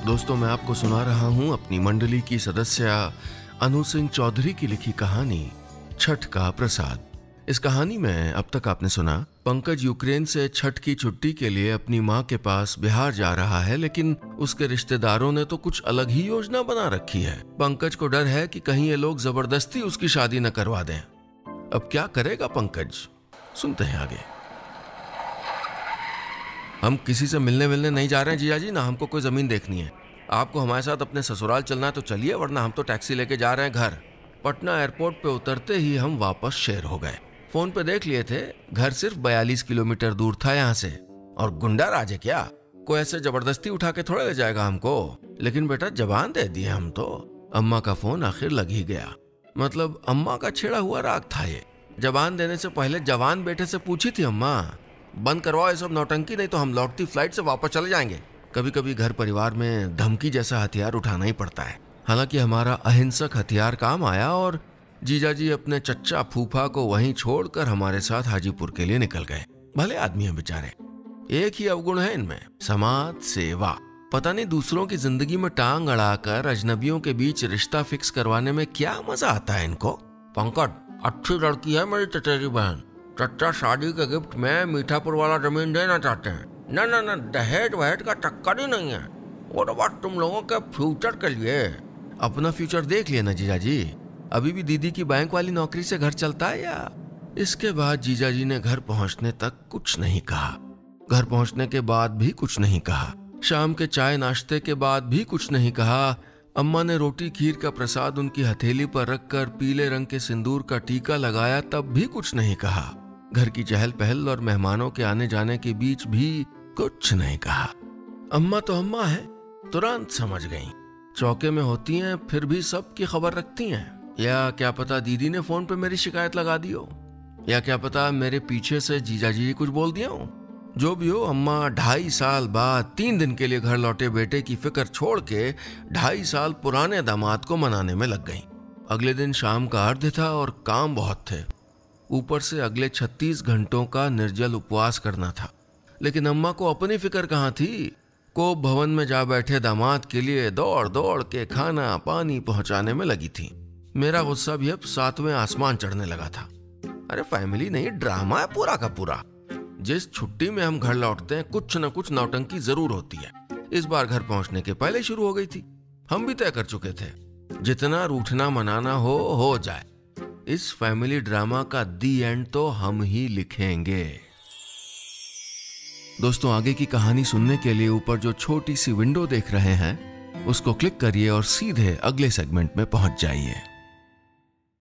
दोस्तों, मैं आपको सुना रहा हूं अपनी मंडली की सदस्य अनु सिंह चौधरी की लिखी कहानी छठ का प्रसाद। इस कहानी में अब तक आपने सुना पंकज यूक्रेन से छठ की छुट्टी के लिए अपनी मां के पास बिहार जा रहा है, लेकिन उसके रिश्तेदारों ने तो कुछ अलग ही योजना बना रखी है। पंकज को डर है कि कहीं ये लोग जबरदस्ती उसकी शादी न करवा दें। अब क्या करेगा पंकज, सुनते हैं आगे। हम किसी से मिलने नहीं जा रहे हैं जीजा जी, ना हमको कोई जमीन देखनी है। आपको हमारे साथ अपने ससुराल चलना है तो चलिए, वरना हम तो टैक्सी लेके जा रहे हैं घर। पटना एयरपोर्ट पे उतरते ही हम वापस शेर हो गए। फोन पे देख लिए थे, घर सिर्फ 42 किलोमीटर दूर था यहाँ से। और गुंडा राज है क्या, कोई ऐसे जबरदस्ती उठा के थोड़ा ले जाएगा हमको। लेकिन बेटा जबान दे दिए हम तो। अम्मा का फोन आखिर लग ही गया। मतलब अम्मा का छेड़ा हुआ राग था ये। जबान देने से पहले जवान बेटे से पूछी थी अम्मा, बंद करवाओ ये सब नौटंकी, नहीं तो हम लौटती फ्लाइट से वापस चले जाएंगे। कभी कभी घर परिवार में धमकी जैसा हथियार उठाना ही पड़ता है। हालांकि हमारा अहिंसक हथियार काम आया और जीजा जी अपने चच्चा फूफा को वहीं छोड़कर हमारे साथ हाजीपुर के लिए निकल गए। भले आदमी हैं बेचारे, एक ही अवगुण है इनमें, समाज सेवा। पता नहीं दूसरों की जिंदगी में टांग अड़ाकर अजनबियों के बीच रिश्ता फिक्स करवाने में क्या मजा आता है इनको। पंकज अच्छी लड़की है मेरी चचेरी बहन, चच्चा शादी के गिफ्ट में मीठापुर वाला जमीन देना चाहते हैं। ना दहेज वहेज का चक्कर ही नहीं है, वो तो बात तुम लोगों के फ्यूचर के लिए। अपना फ्यूचर देख लिया ना जीजा जी, अभी भी दीदी की बैंक वाली नौकरी से घर चलता है या। इसके बाद जीजा जी ने घर पहुंचने तक कुछ नहीं कहा, घर पहुंचने के बाद भी कुछ नहीं कहा, शाम के चाय नाश्ते के बाद भी कुछ नहीं कहा। अम्मा ने रोटी खीर का प्रसाद उनकी हथेली पर रखकर पीले रंग के सिंदूर का टीका लगाया, तब भी कुछ नहीं कहा। घर की चहल पहल और मेहमानों के आने जाने के बीच भी कुछ नहीं कहा। अम्मा तो अम्मा है, तुरंत समझ गईं। चौके में होती हैं फिर भी सबकी खबर रखती हैं। या क्या पता दीदी ने फोन पे मेरी शिकायत लगा दी हो, या क्या पता मेरे पीछे से जीजा जी कुछ बोल दिया हो। जो भी हो, अम्मा 2.5 साल बाद 3 दिन के लिए घर लौटे बेटे की फिक्र छोड़ के 2.5 साल पुराने दामाद को मनाने में लग गईं। अगले दिन शाम का अर्घ्य था और काम बहुत थे, ऊपर से अगले 36 घंटों का निर्जल उपवास करना था। लेकिन अम्मा को अपनी फिक्र कहाँ थी। कोप भवन में जा बैठे दामाद के लिए दौड़ दौड़ के खाना पानी पहुंचाने में लगी थी। मेरा गुस्सा भी अब 7वें आसमान चढ़ने लगा था। अरे फैमिली नहीं, ड्रामा है पूरा का पूरा। जिस छुट्टी में हम घर लौटते हैं कुछ न कुछ नौटंकी जरूर होती है। इस बार घर पहुंचने के पहले शुरू हो गई थी। हम भी तय कर चुके थे, जितना रूठना मनाना हो जाए। इस फैमिली ड्रामा का दी एंड तो हम ही लिखेंगे। दोस्तों, आगे की कहानी सुनने के लिए ऊपर जो छोटी सी विंडो देख रहे हैं उसको क्लिक करिए और सीधे अगले सेगमेंट में पहुंच जाइए।